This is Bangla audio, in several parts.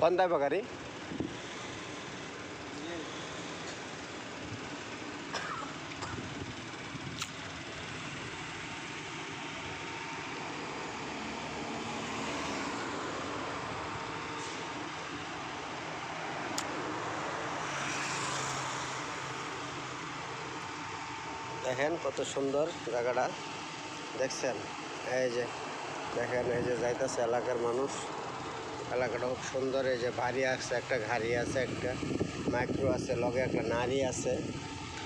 কোনটায় গাড়ি? দেখেন কত সুন্দর জায়গাটা, দেখছেন? এই যে দেখেন, এই যে যাইতেছে এলাকার মানুষ। এলাকাটা খুব সুন্দর। এই যে বাড়ি আছে, একটা গাড়ি আছে, একটা মাইক্রো আছে, লগে একটা নারী আছে,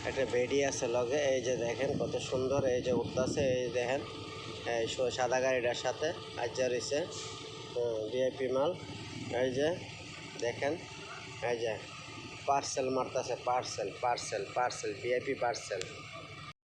একটা বেডি আছে লগে। এই যে দেখেন কত সুন্দর। এই যে উঠতেছে, এই দেখেন এই সাদা গাড়িটার সাথে আজ্জা রয়েছে ভিআইপি মাল। এই যে দেখেন, এই যে পার্সেল মারতেছে, parcel parcel parcel VIP parcel.